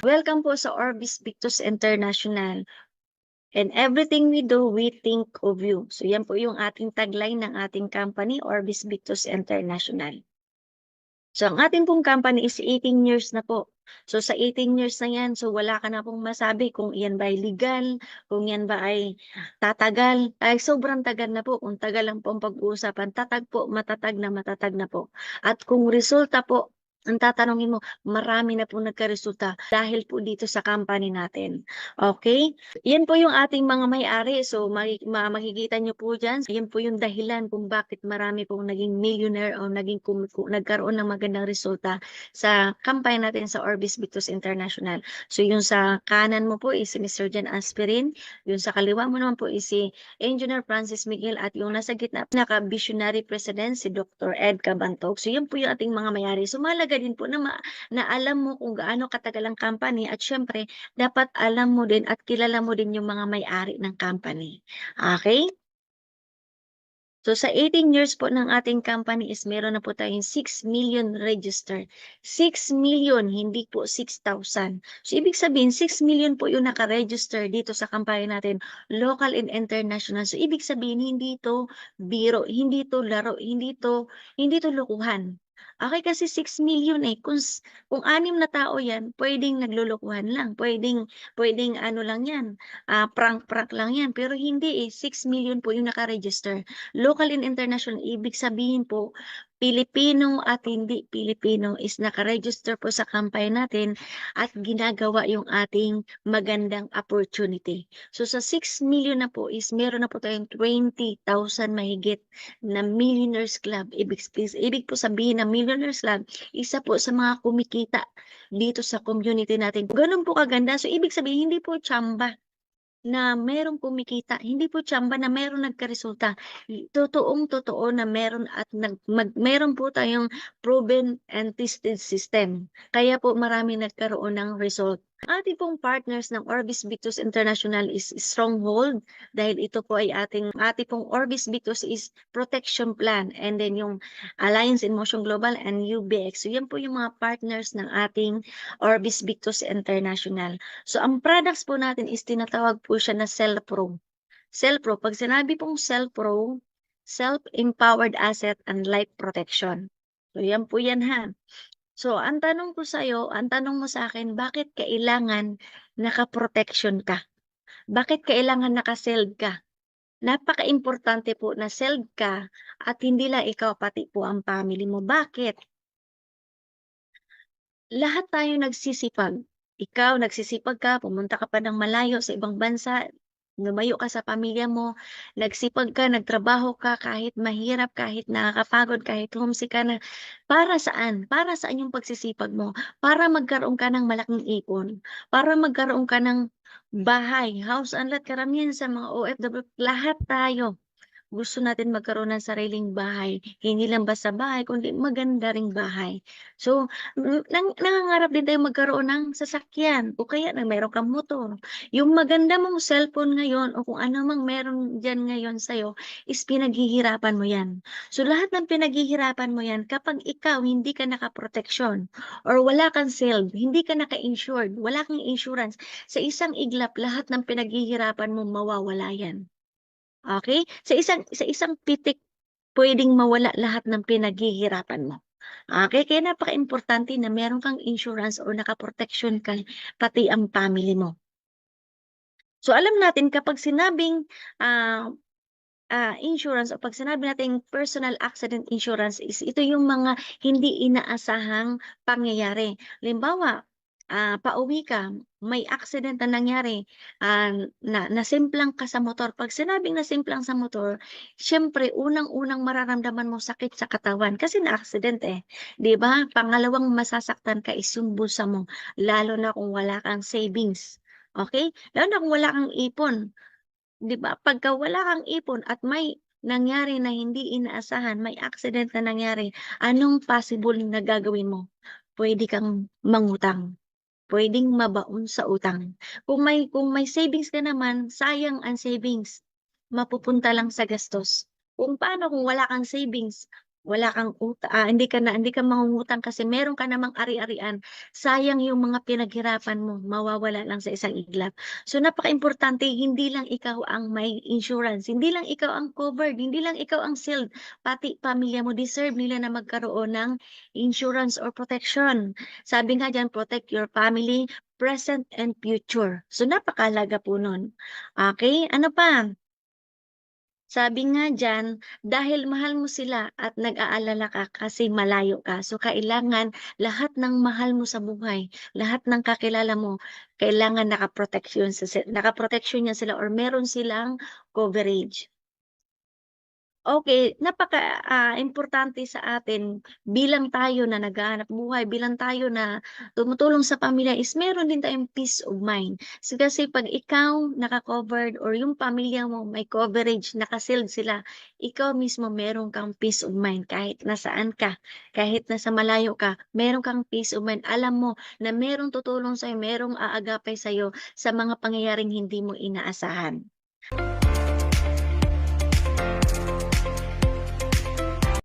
Welcome po sa Orbis Victus International. And everything we do, we think of you. So yan po yung ating tagline ng ating company, Orbis Victus International. So ang ating pong company is 18 years na po. So sa 18 years na yan, so wala ka na pong masabi kung yan ba ay legal, kung yan ba ay tatagal. Ay sobrang tagal na po. Kung tagal lang po ang pag-uusapan, tatag po, matatag na po. At kung resulta po, ang tatanungin mo, marami na po nagkaresulta dahil po dito sa company natin. Okay? Yan po yung ating mga may-ari. So makikita nyo po dyan, yan po yung dahilan kung bakit marami pong naging millionaire o nagkaroon ng magandang resulta sa company natin sa Orbis Victus International. So yung sa kanan mo po is si Mr. Jan Aspirin, yung sa kaliwa mo naman po is si Engineer Francis Miguel at yung nasa gitna, pinaka-visionary president si Dr. Ed Cabantog. So yan po yung ating mga may-ari. So mahalaga din po na alam mo kung gaano katagal ang company at syempre dapat alam mo din at kilala mo din yung mga may-ari ng company. Okay? So sa 18 years po ng ating company is meron na po tayong 6 million registered. 6 million, hindi po 6,000. So ibig sabihin, 6 million po yung naka-register dito sa company natin, local and international. So ibig sabihin, hindi to biro, hindi to laro, hindi to lokohan. Okay, kasi 6 million eh. Kung 6 na tao yan, pwedeng naglulukuhan lang. Pwedeng ano lang yan, prank-prank lang yan. Pero hindi eh, 6 million po yung naka-register. Local and international, ibig sabihin po, Pilipino at hindi Pilipino is nakaregister po sa company natin at ginagawa yung ating magandang opportunity. So sa 6 million na po is meron na po tayong 20,000 mahigit na Millionaires Club. Ibig po sabihin na Millionaires Club, isa po sa mga kumikita dito sa community natin. Ganun po kaganda. So ibig sabihin, hindi po tsamba na merong kumikita, hindi po tsamba na merong nagkaresulta. Totoong-totoo na meron at meron po tayong proven and tested system. Kaya po marami nagkaroon ng result. Ating pong partners ng Orbis Victus International is Stronghold dahil ito po ay ating pong Orbis Victus is protection plan and then yung Alliance in Motion Global and UBX. So yan po yung mga partners ng ating Orbis Victus International. So ang products po natin is tinatawag po siya na CellPro. CellPro, pag sinabi pong CellPro, Self-Empowered Asset and Life Protection. So yan po yan ha. So, ang tanong mo sa akin, bakit kailangan naka-protection ka? Bakit kailangan naka-sealed ka? Napaka-importante po na sealed ka at hindi lang ikaw, pati po ang family mo. Bakit? Lahat tayo nagsisipag. Ikaw, nagsisipag ka, pumunta ka pa ng malayo sa ibang bansa, lumayo ka sa pamilya mo, nagsipag ka, nagtrabaho ka, kahit mahirap, kahit nakakapagod, kahit homesick ka na. Para saan? Para saan yung pagsisipag mo? Para magkaroon ka ng malaking ipon. Para magkaroon ka ng bahay, house and lot. Karamihan sa mga OFW, lahat tayo gusto natin magkaroon ng sariling bahay. Hindi lang basta bahay, kundi maganda ring bahay. So, nangangarap din tayo magkaroon ng sasakyan o kaya na meron kang motor. Yung maganda mong cellphone ngayon o kung ano mang meron dyan ngayon sa'yo is pinaghihirapan mo yan. So, lahat ng pinaghihirapan mo yan, kapag ikaw hindi ka nakaproteksyon or wala kang sealed, hindi ka naka-insured, wala kang insurance, sa isang iglap, lahat ng pinaghihirapan mo mawawala yan. Okay? Sa isang pitik, pwedeng mawala lahat ng pinaghihirapan mo. Okay? Kaya napaka-importante na meron kang insurance o nakaproteksyon ka, pati ang family mo. So, alam natin kapag sinabing insurance o pag sinabi nating personal accident insurance is ito yung mga hindi inaasahang pangyayari. Halimbawa, pauwi ka, may accident na nangyari, nasimplang ka sa motor. Pag sinabing nasimplang sa motor, syempre unang-unang mararamdaman mo sakit sa katawan kasi na-accident eh. 'Di ba? Pangalawang masasaktan ka is yung bulsa mo, lalo na kung wala kang savings. Okay? Lalo na kung wala kang ipon. 'Di ba, pagka wala kang ipon at may nangyari na hindi inaasahan, may accident na nangyari, anong possible na gagawin mo? Puwede kang mangutang, puwedeng mabaon sa utang. Kung may savings ka naman, sayang ang savings, mapupunta lang sa gastos. Kung paano kung wala kang savings, hindi ka mangungutang kasi meron ka namang ari-arian. Sayang yung mga pinaghirapan mo, mawawala lang sa isang iglap. So napakaimportante, hindi lang ikaw ang may insurance, hindi lang ikaw ang covered, hindi lang ikaw ang shield, pati pamilya mo deserve nila na magkaroon ng insurance or protection. Sabi nga diyan, protect your family, present and future. So napakahalaga po nun. Okay, ano pa? Sabi nga diyan, dahil mahal mo sila at nag-aalala ka kasi malayo ka, so kailangan lahat ng mahal mo sa buhay, lahat ng kakilala mo, kailangan nakaproteksyon niya sila or meron silang coverage. Okay, importante sa atin bilang tayo na naghahanap buhay, bilang tayo na tumutulong sa pamilya is meron din tayong peace of mind. Kasi 'pag ikaw naka-covered or yung pamilya mo may coverage, naka-shield sila, ikaw mismo meron kang peace of mind kahit nasaan ka, kahit nasa malayo ka, meron kang peace of mind. Alam mo na merong tutulong sa'yo, merong aagapay sa'yo sa mga pangyayaring hindi mo inaasahan.